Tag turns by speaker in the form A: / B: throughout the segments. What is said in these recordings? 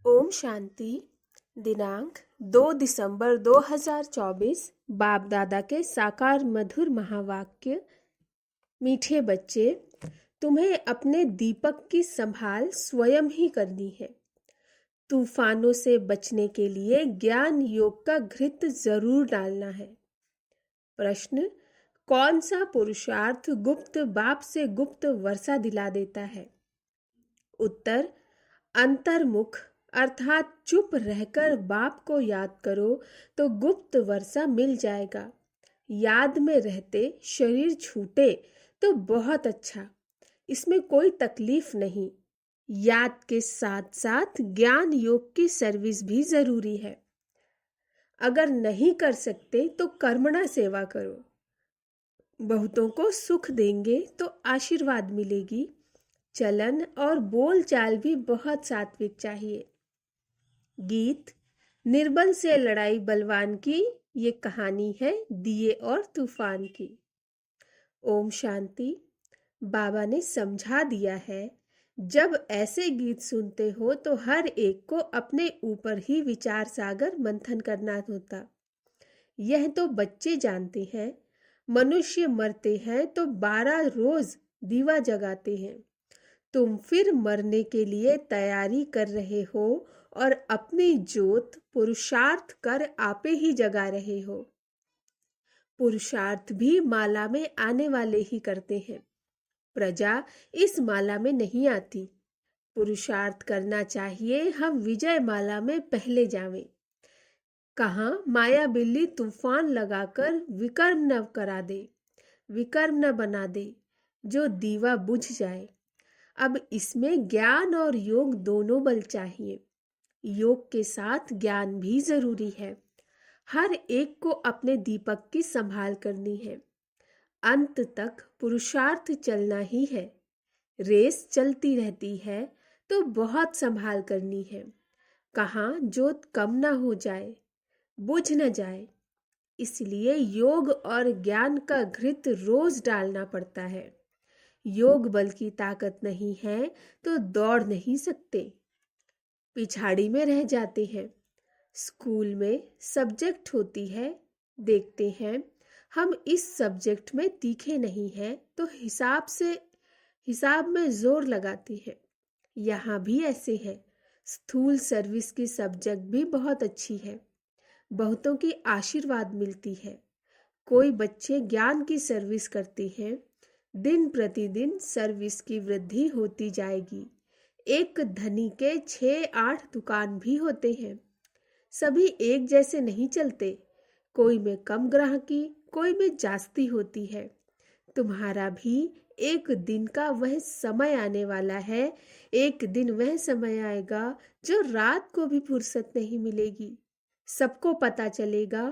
A: ओम शांति। दिनांक 2 दिसंबर 2024। बाप दादा के साकार मधुर महावाक्य। मीठे बच्चे, तुम्हें अपने दीपक की संभाल स्वयं ही करनी है। तूफानों से बचने के लिए ज्ञान योग का घृत जरूर डालना है। प्रश्न: कौन सा पुरुषार्थ गुप्त बाप से गुप्त वर्षा दिला देता है? उत्तर: अंतर्मुख अर्थात चुप रहकर बाप को याद करो तो गुप्त वर्षा मिल जाएगा। याद में रहते शरीर छूटे तो बहुत अच्छा, इसमें कोई तकलीफ नहीं। याद के साथ साथ ज्ञान योग की सर्विस भी जरूरी है। अगर नहीं कर सकते तो कर्मणा सेवा करो। बहुतों को सुख देंगे तो आशीर्वाद मिलेगी। चलन और बोल चाल भी बहुत सात्विक चाहिए। गीत: निर्बल से लड़ाई बलवान की, ये कहानी है दिए और तूफान की। ओम शांति। बाबा ने समझा दिया है, जब ऐसे गीत सुनते हो तो हर एक को अपने ऊपर ही विचार सागर मंथन करना होता। यह तो बच्चे जानते हैं। मनुष्य मरते हैं तो 12 रोज दीवा जगाते हैं। तुम फिर मरने के लिए तैयारी कर रहे हो और अपनी जोत पुरुषार्थ कर आपे ही जगा रहे हो। पुरुषार्थ भी माला में आने वाले ही करते हैं। प्रजा इस माला में नहीं आती। पुरुषार्थ करना चाहिए हम विजय माला में पहले जावें। कहाँ माया बिल्ली तूफान लगाकर विकर्म न करा दे, विकर्म न बना दे जो दीवा बुझ जाए। अब इसमें ज्ञान और योग दोनों बल चाहिए। योग के साथ ज्ञान भी जरूरी है। हर एक को अपने दीपक की संभाल करनी है। अंत तक पुरुषार्थ चलना ही है। रेस चलती रहती है तो बहुत संभाल करनी है। कहाँ जोत कम ना हो जाए, बुझ न जाए। इसलिए योग और ज्ञान का घृत रोज डालना पड़ता है। योग बल की ताकत नहीं है तो दौड़ नहीं सकते, पिछाड़ी में रह जाते हैं। स्कूल में सब्जेक्ट होती है, देखते हैं हम इस सब्जेक्ट में तीखे नहीं हैं तो हिसाब में जोर लगाते हैं। यहाँ भी ऐसे है। स्थूल सर्विस की सब्जेक्ट भी बहुत अच्छी है। बहुतों की आशीर्वाद मिलती है। कोई बच्चे ज्ञान की सर्विस करते हैं। दिन प्रतिदिन सर्विस की वृद्धि होती जाएगी। एक धनी के 6-8 दुकान भी होते हैं। सभी एक जैसे नहीं चलते। कोई में कम ग्राहकी, कोई में जास्ती होती है। तुम्हारा भी एक दिन का वह समय आने वाला है। एक दिन वह समय आएगा जो रात को भी फुर्सत नहीं मिलेगी। सबको पता चलेगा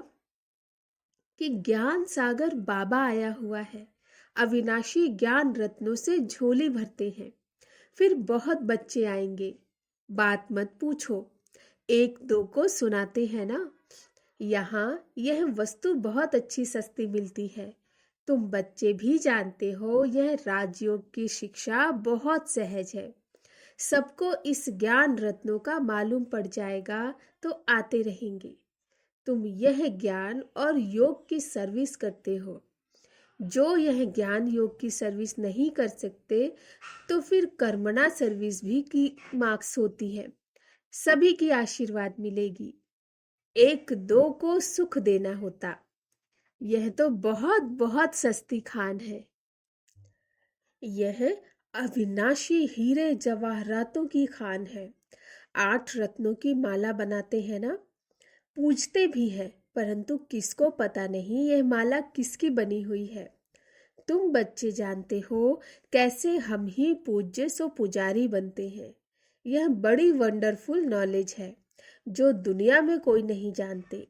A: कि ज्ञान सागर बाबा आया हुआ है। अविनाशी ज्ञान रत्नों से झोली भरते हैं। फिर बहुत बच्चे आएंगे। बात मत पूछो, 1-2 को सुनाते हैं ना। यहाँ यह वस्तु बहुत अच्छी सस्ती मिलती है। तुम बच्चे भी जानते हो यह राजयोग की शिक्षा बहुत सहज है। सबको इस ज्ञान रत्नों का मालूम पड़ जाएगा तो आते रहेंगे। तुम यह ज्ञान और योग की सर्विस करते हो। जो यह ज्ञान योग की सर्विस नहीं कर सकते तो फिर कर्मणा सर्विस भी की मार्क्स होती है। सभी की आशीर्वाद मिलेगी। 1-2 को सुख देना होता। यह तो बहुत बहुत सस्ती खान है। यह अविनाशी हीरे जवाहरातों की खान है। 8 रत्नों की माला बनाते हैं ना। पूजते भी है, परंतु किसको पता नहीं यह माला किसकी बनी हुई है। तुम बच्चे जानते हो कैसे हम ही पूज्य सो पुजारी बनते हैं। यह बड़ी वंडरफुल नॉलेज है जो दुनिया में कोई नहीं जानते।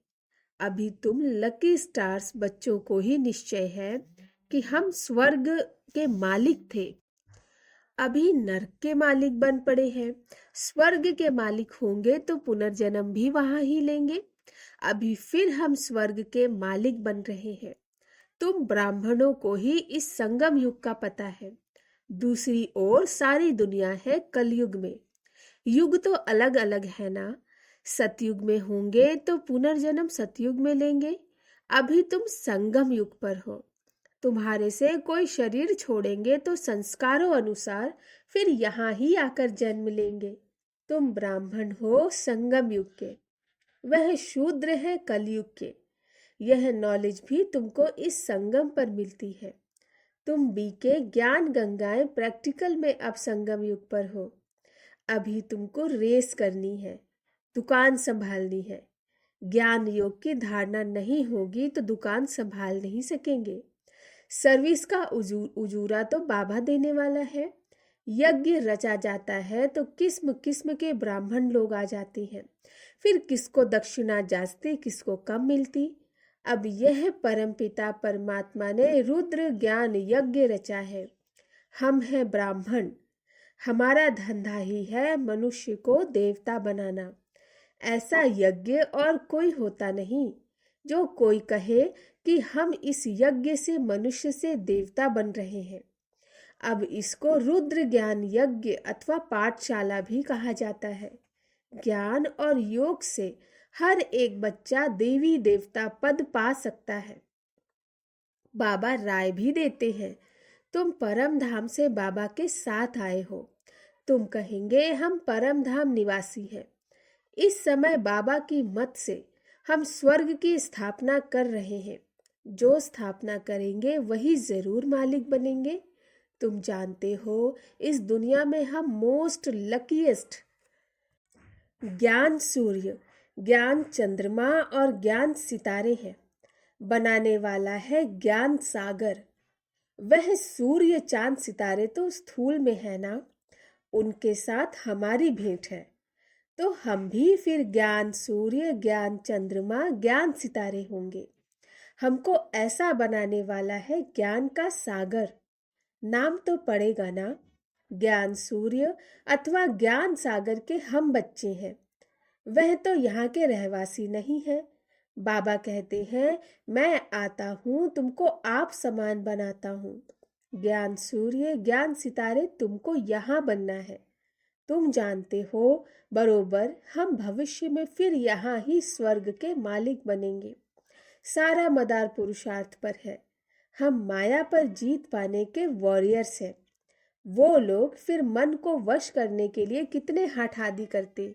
A: अभी तुम लकी स्टार्स बच्चों को ही निश्चय है कि हम स्वर्ग के मालिक थे। अभी नर्क के मालिक बन पड़े हैं। स्वर्ग के मालिक होंगे तो पुनर्जन्म भी वहां ही लेंगे। अभी फिर हम स्वर्ग के मालिक बन रहे हैं। तुम ब्राह्मणों को ही इस संगम युग का पता है। दूसरी ओर सारी दुनिया है कलयुग में। युग तो अलग अलग है ना। सतयुग में होंगे तो पुनर्जन्म सतयुग में लेंगे। अभी तुम संगम युग पर हो। तुम्हारे से कोई शरीर छोड़ेंगे तो संस्कारों अनुसार फिर यहाँ ही आकर जन्म लेंगे। तुम ब्राह्मण हो संगम युग के, वह शूद्र है कलयुग के। यह नॉलेज भी तुमको इस संगम पर मिलती है। तुम बीके ज्ञान गंगाएं प्रैक्टिकल में अब संगम युग पर हो। अभी तुमको रेस करनी है, दुकान संभालनी है। ज्ञान योग की धारणा नहीं होगी तो दुकान संभाल नहीं सकेंगे। सर्विस का उजूरा तो बाबा देने वाला है। यज्ञ रचा जाता है तो किस्म किस्म के ब्राह्मण लोग आ जाते हैं। फिर किसको दक्षिणा जास्ती किसको कम मिलती। अब यह परमपिता परमात्मा ने रुद्र ज्ञान यज्ञ रचा है। हम हैं ब्राह्मण। हमारा धंधा ही है मनुष्य को देवता बनाना। ऐसा यज्ञ और कोई होता नहीं। जो कोई कहे कि हम इस यज्ञ से मनुष्य से देवता बन रहे हैं। अब इसको रुद्र ज्ञान यज्ञ अथवा पाठशाला भी कहा जाता है। ज्ञान और योग से हर एक बच्चा देवी देवता पद पा सकता है। बाबा राय भी देते हैं, तुम परम धाम से बाबा के साथ आए हो। तुम कहेंगे हम परम धाम निवासी हैं। इस समय बाबा की मत से हम स्वर्ग की स्थापना कर रहे हैं। जो स्थापना करेंगे वही जरूर मालिक बनेंगे। तुम जानते हो इस दुनिया में हम मोस्ट लकीएस्ट ज्ञान सूर्य, ज्ञान चंद्रमा और ज्ञान सितारे हैं। बनाने वाला है ज्ञान सागर। वह सूर्य चांद सितारे तो स्थूल में है ना, उनके साथ हमारी भेंट है। तो हम भी फिर ज्ञान सूर्य, ज्ञान चंद्रमा, ज्ञान सितारे होंगे। हमको ऐसा बनाने वाला है ज्ञान का सागर। नाम तो पड़ेगा ना, ज्ञान सूर्य अथवा ज्ञान सागर के हम बच्चे हैं। वह तो यहाँ के रहवासी नहीं है। बाबा कहते हैं मैं आता हूँ तुमको आप समान बनाता हूँ। ज्ञान सूर्य ज्ञान सितारे तुमको यहाँ बनना है। तुम जानते हो बरोबर हम भविष्य में फिर यहाँ ही स्वर्ग के मालिक बनेंगे। सारा मदार पुरुषार्थ पर है। हम माया पर जीत पाने के वॉरियर्स हैं। वो लोग फिर मन को वश करने के लिए कितने हठ आदि करते।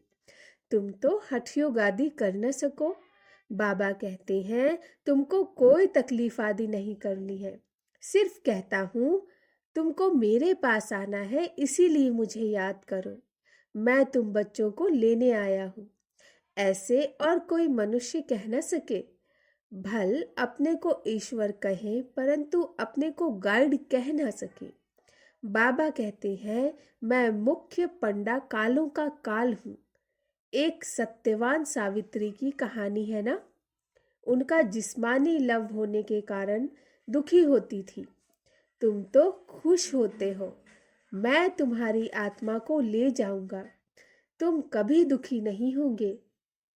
A: तुम तो हठियों आदि कर न सको। बाबा कहते हैं तुमको कोई तकलीफ आदि नहीं करनी है। सिर्फ कहता हूँ तुमको मेरे पास आना है, इसीलिए मुझे याद करो। मैं तुम बच्चों को लेने आया हूँ। ऐसे और कोई मनुष्य कह न सके। भल अपने को ईश्वर कहे परंतु अपने को गाइड कह न सके। बाबा कहते हैं मैं मुख्य पंडा कालों का काल हूँ। एक सत्यवान सावित्री की कहानी है ना। उनका जिस्मानी लव होने के कारण दुखी होती थी। तुम तो खुश होते हो। मैं तुम्हारी आत्मा को ले जाऊंगा। तुम कभी दुखी नहीं होंगे।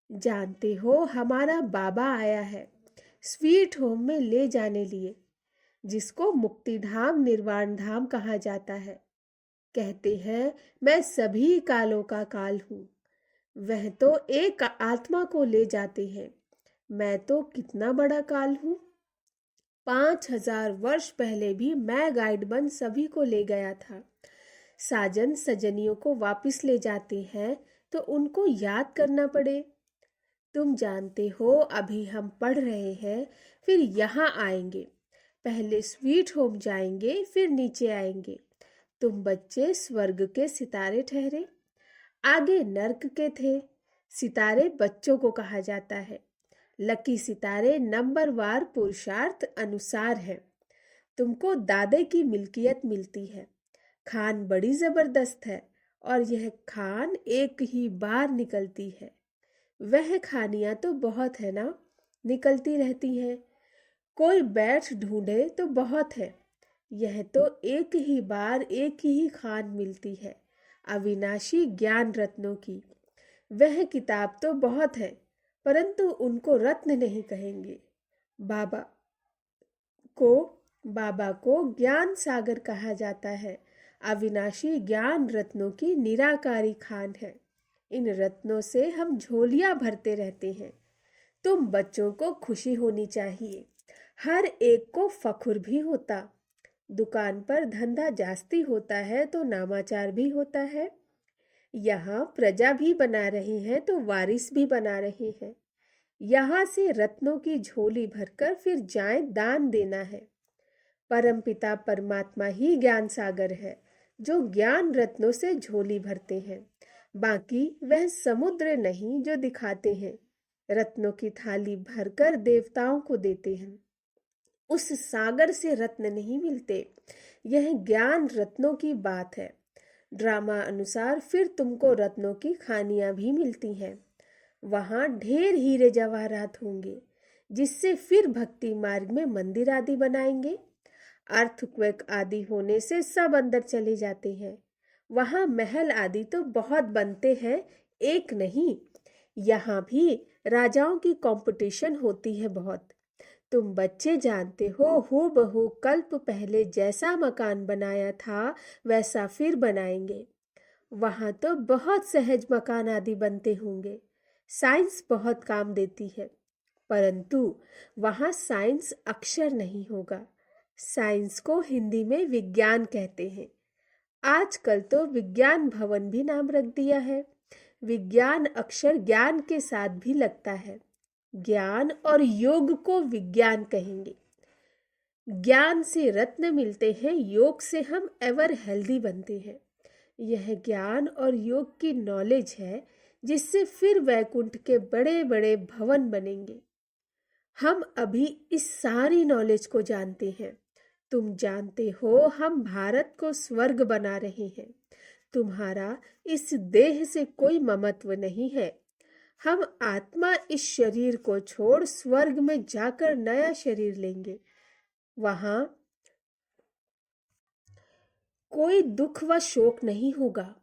A: जानते हो हमारा बाबा आया है स्वीट होम में ले जाने लिए, जिसको मुक्ति धाम निर्वाण धाम कहा जाता है। कहते हैं मैं सभी कालों का काल हूँ। वह तो एक आत्मा को ले जाते हैं। मैं तो कितना बड़ा काल हूँ। 5000 वर्ष पहले भी मैं गाइड बन सभी को ले गया था। साजन सजनियों को वापस ले जाते हैं तो उनको याद करना पड़े। तुम जानते हो अभी हम पढ़ रहे हैं, फिर यहाँ आएंगे। पहले स्वीट होम जाएंगे फिर नीचे आएंगे। तुम बच्चे स्वर्ग के सितारे ठहरे, आगे नर्क के थे। सितारे बच्चों को कहा जाता है। लकी सितारे नंबरवार पुरुषार्थ अनुसार है। तुमको दादे की मिल्कियत मिलती है। खान बड़ी जबरदस्त है और यह खान एक ही बार निकलती है। वह खानियां तो बहुत है ना, निकलती रहती हैं। कोई बैठ ढूंढे तो बहुत है। यह तो एक ही बार एक ही खान मिलती है, अविनाशी ज्ञान रत्नों की। वह किताब तो बहुत है परंतु उनको रत्न नहीं कहेंगे। बाबा को बाबा को ज्ञान सागर कहा जाता है। अविनाशी ज्ञान रत्नों की निराकारी खान है। इन रत्नों से हम झोलियां भरते रहते हैं। तुम बच्चों को खुशी होनी चाहिए, हर एक को फख्र भी होता। दुकान पर धंधा जास्ती होता है तो नामाचार भी होता है। यहाँ प्रजा भी बना रही है तो वारिस भी बना रही है। यहाँ से रत्नों की झोली भरकर फिर जाएं दान देना है। परमपिता परमात्मा ही ज्ञान सागर है, जो ज्ञान रत्नों से झोली भरते हैं। बाकी वह समुद्र नहीं जो दिखाते हैं, रत्नों की थाली भरकर देवताओं को देते हैं। उस सागर से रत्न नहीं मिलते। यह ज्ञान रत्नों की बात है। ड्रामा अनुसार फिर तुमको रत्नों की खानियां भी मिलती हैं। वहां ढेर हीरे जवाहरात होंगे, जिससे फिर भक्ति मार्ग में मंदिर आदि बनाएंगे। अर्थक्वेक आदि होने से सब अंदर चले जाते हैं। वहां महल आदि तो बहुत बनते हैं, एक नहीं। यहाँ भी राजाओं की कंपटीशन होती है बहुत। तुम बच्चे जानते हो, हूबहू कल्प पहले जैसा मकान बनाया था वैसा फिर बनाएंगे। वहां तो बहुत सहज मकान आदि बनते होंगे। साइंस बहुत काम देती है, परंतु वहां साइंस अक्षर नहीं होगा। साइंस को हिंदी में विज्ञान कहते हैं। आजकल तो विज्ञान भवन भी नाम रख दिया है। विज्ञान अक्षर ज्ञान के साथ भी लगता है। ज्ञान और योग को विज्ञान कहेंगे। ज्ञान से रत्न मिलते हैं, योग से हम एवर हेल्दी बनते हैं। यह ज्ञान और योग की नॉलेज है, जिससे फिर वैकुंठ के बड़े बड़े भवन बनेंगे। हम अभी इस सारी नॉलेज को जानते हैं। तुम जानते हो, हम भारत को स्वर्ग बना रहे हैं। तुम्हारा इस देह से कोई ममत्व नहीं है। हम आत्मा इस शरीर को छोड़ स्वर्ग में जाकर नया शरीर लेंगे। वहां कोई दुख व शोक नहीं होगा।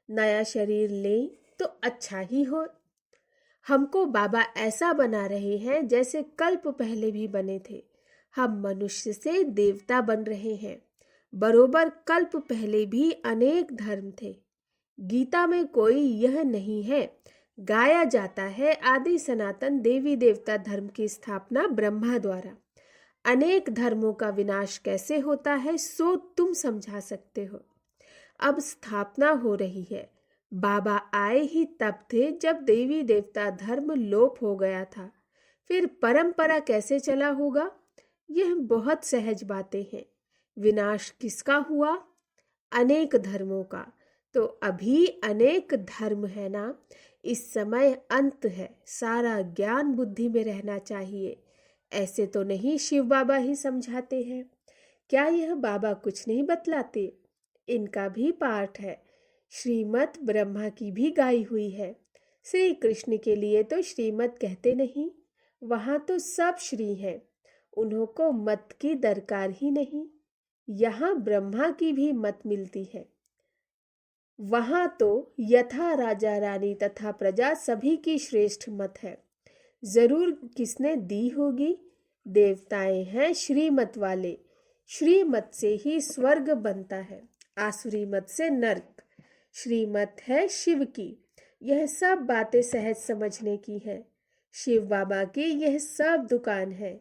A: नया शरीर लें तो अच्छा ही हो। हमको बाबा ऐसा बना रहे हैं जैसे कल्प पहले भी बने थे। हम मनुष्य से देवता बन रहे हैं। बरोबर कल्प पहले भी अनेक धर्म थे। गीता में कोई यह नहीं है। गाया जाता है आदि सनातन देवी देवता धर्म की स्थापना ब्रह्मा द्वारा। अनेक धर्मों का विनाश कैसे होता है सो तुम समझा सकते हो। अब स्थापना हो रही है। बाबा आए ही तब थे जब देवी देवता धर्म लोप हो गया था। फिर परंपरा कैसे चला होगा? यह बहुत सहज बातें हैं। विनाश किसका हुआ? अनेक धर्मों का। तो अभी अनेक धर्म है ना। इस समय अंत है। सारा ज्ञान बुद्धि में रहना चाहिए। ऐसे तो नहीं शिव बाबा ही समझाते हैं। क्या यह बाबा कुछ नहीं बतलाते? इनका भी पाठ है। श्रीमत ब्रह्मा की भी गाई हुई है। श्री कृष्ण के लिए तो श्रीमत कहते नहीं। वहां तो सब श्री हैं। उन्हों को मत की दरकार ही नहीं। यहाँ ब्रह्मा की भी मत मिलती है। वहां तो यथा राजा रानी तथा प्रजा सभी की श्रेष्ठ मत है। जरूर किसने दी होगी। देवताएं हैं श्रीमत वाले। श्रीमत से ही स्वर्ग बनता है, आसुरी मत से नर्क। श्रीमत है शिव की। यह सब बातें सहज समझने की है। शिव बाबा की यह सब दुकान है।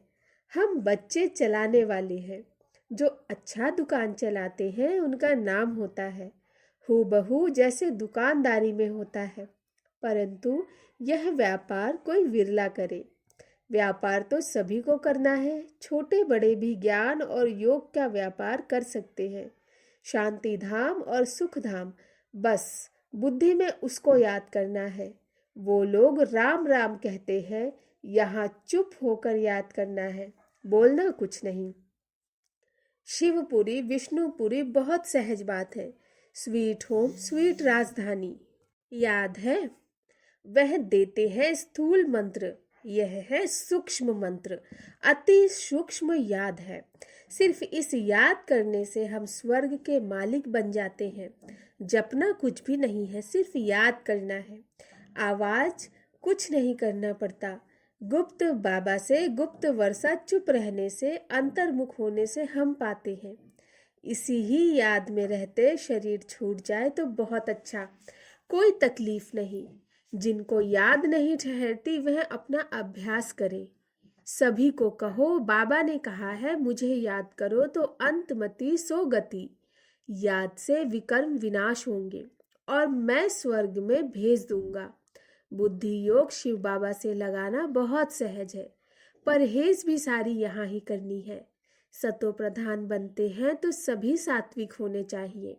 A: हम बच्चे चलाने वाले हैं। जो अच्छा दुकान चलाते हैं उनका नाम होता है, हूबहू जैसे दुकानदारी में होता है। परंतु यह व्यापार कोई विरला करे। व्यापार तो सभी को करना है। छोटे बड़े भी ज्ञान और योग का व्यापार कर सकते हैं। शांति धाम और सुख धाम, बस बुद्धि में उसको याद करना है। वो लोग राम राम कहते हैं, यहाँ चुप होकर याद करना है, बोलना कुछ नहीं। शिवपुरी विष्णुपुरी बहुत सहज बात है। स्वीट होम स्वीट राजधानी याद है। वह देते हैं स्थूल मंत्र, यह है सूक्ष्म मंत्र। अति सूक्ष्म याद है। सिर्फ इस याद करने से हम स्वर्ग के मालिक बन जाते हैं। जपना कुछ भी नहीं है, सिर्फ याद करना है। आवाज कुछ नहीं करना पड़ता। गुप्त बाबा से गुप्त वर्षा चुप रहने से, अंतर्मुख होने से हम पाते हैं। इसी ही याद में रहते शरीर छूट जाए तो बहुत अच्छा। कोई तकलीफ नहीं। जिनको याद नहीं ठहरती वह अपना अभ्यास करे। सभी को कहो, बाबा ने कहा है मुझे याद करो तो अंत मति सो गति। याद से विकर्म विनाश होंगे और मैं स्वर्ग में भेज दूंगा। बुद्धि योग शिव बाबा से लगाना बहुत सहज है। परहेज भी सारी यहाँ ही करनी है। सतो प्रधान बनते हैं तो सभी सात्विक होने चाहिए।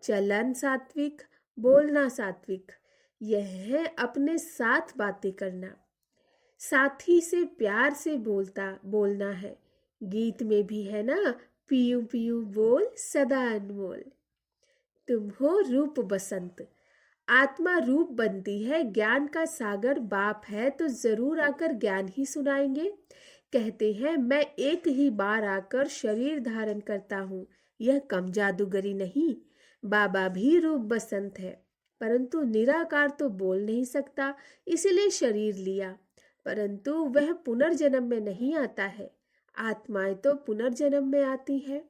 A: चलन सात्विक, बोलना सात्विक, यह है अपने साथ बातें करना। साथी से प्यार से बोलना है। गीत में भी है ना, पीयू पीयू बोल सदा अनमोल। तुम हो रूप बसंत। आत्मा रूप बनती है। ज्ञान का सागर बाप है तो जरूर आकर ज्ञान ही सुनाएंगे। कहते हैं मैं एक ही बार आकर शरीर धारण करता हूँ, यह कम जादूगरी नहीं। बाबा भी रूप बसंत है, परंतु निराकार तो बोल नहीं सकता, इसलिए शरीर लिया। परंतु वह पुनर्जन्म में नहीं आता है। आत्माएं तो पुनर्जन्म में आती है।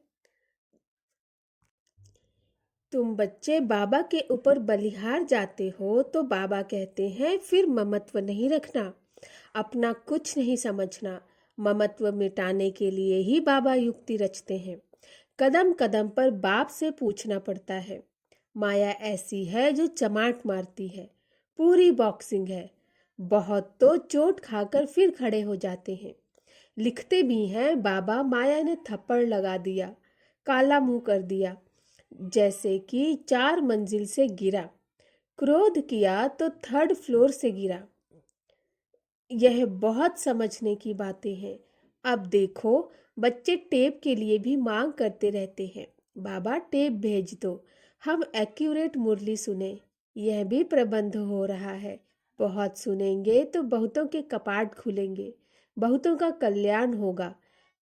A: तुम बच्चे बाबा के ऊपर बलिहार जाते हो तो बाबा कहते हैं फिर ममत्व नहीं रखना, अपना कुछ नहीं समझना। ममत्व मिटाने के लिए ही बाबा युक्ति रचते हैं। कदम कदम पर बाप से पूछना पड़ता है। माया ऐसी है जो चमाट मारती है, पूरी बॉक्सिंग है। बहुत तो चोट खाकर फिर खड़े हो जाते हैं। लिखते भी हैं, बाबा माया ने थप्पड़ लगा दिया, काला मुंह कर दिया, जैसे कि 4 मंजिल से गिरा। क्रोध किया तो 3rd फ्लोर से गिरा। यह बहुत समझने की बातें हैं। अब देखो, बच्चे टेप के लिए भी मांग करते रहते हैं, बाबा टेप भेज दो, हम एक्यूरेट मुरली सुने। यह भी प्रबंध हो रहा है। बहुत सुनेंगे तो बहुतों के कपाट खुलेंगे, बहुतों का कल्याण होगा।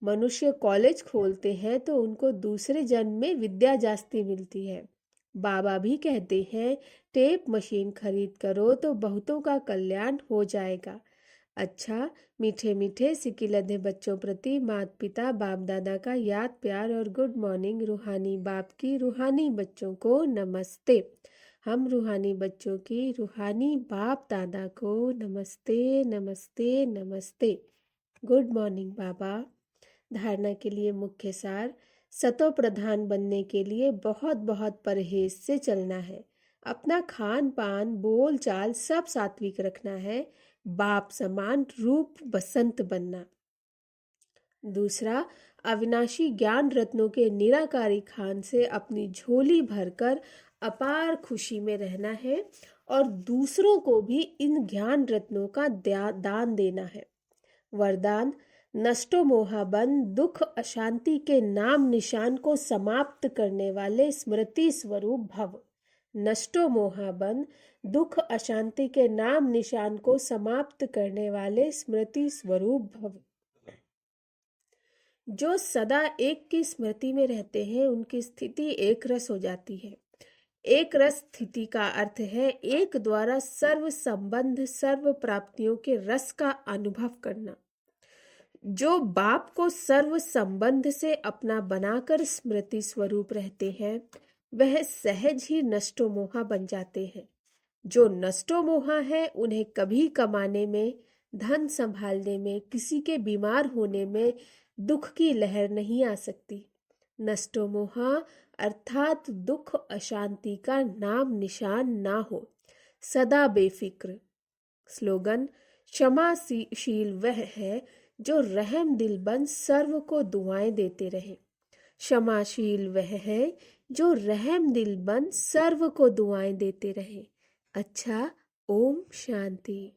A: मनुष्य कॉलेज खोलते हैं तो उनको दूसरे जन्म में विद्या जास्ती मिलती है। बाबा भी कहते हैं टेप मशीन खरीद करो तो बहुतों का कल्याण हो जाएगा। अच्छा, मीठे मीठे सिकिलधे बच्चों प्रति माता पिता बाप दादा का याद प्यार और गुड मॉर्निंग। रूहानी बाप की रूहानी बच्चों को नमस्ते। हम रूहानी बच्चों की रूहानी बाप दादा को नमस्ते नमस्ते नमस्ते। गुड मॉर्निंग बाबा। धारणा के लिए मुख्य सार, सतो प्रधान बनने के लिए बहुत बहुत परहेज से चलना है। अपना खान पान बोल चाल सब सात्विक रखना है। बाप समान रूप बसंत बनना। दूसरा, अविनाशी ज्ञान रत्नों के निराकारी खान से अपनी झोली भरकर अपार खुशी में रहना है और दूसरों को भी इन ज्ञान रत्नों का दान देना है। वरदान, नष्टो मोहाबंद दुख अशांति के नाम निशान को समाप्त करने वाले स्मृति स्वरूप भव। नष्टो मोहाबंद दुख अशांति के नाम निशान को समाप्त करने वाले स्मृति स्वरूप भव। जो सदा एक की स्मृति में रहते हैं उनकी स्थिति एक रस हो जाती है। एक रस स्थिति का अर्थ है एक द्वारा सर्व संबंध सर्व प्राप्तियों के रस का अनुभव करना। जो बाप को सर्व संबंध से अपना बनाकर स्मृति स्वरूप रहते हैं वह सहज ही नष्टो मोहा बन जाते हैं। जो नष्टो मोहा है उन्हें कभी कमाने में, धन संभालने में, किसी के बीमार होने में दुख की लहर नहीं आ सकती। नष्टो मोहा अर्थात दुख अशांति का नाम निशान ना हो, सदा बेफिक्र। स्लोगन, क्षमाशील वह है जो रहम दिल बन सर्व को दुआएं देते रहे। क्षमाशील वह है जो रहम दिल बन सर्व को दुआएं देते रहे। अच्छा, ओम शांति।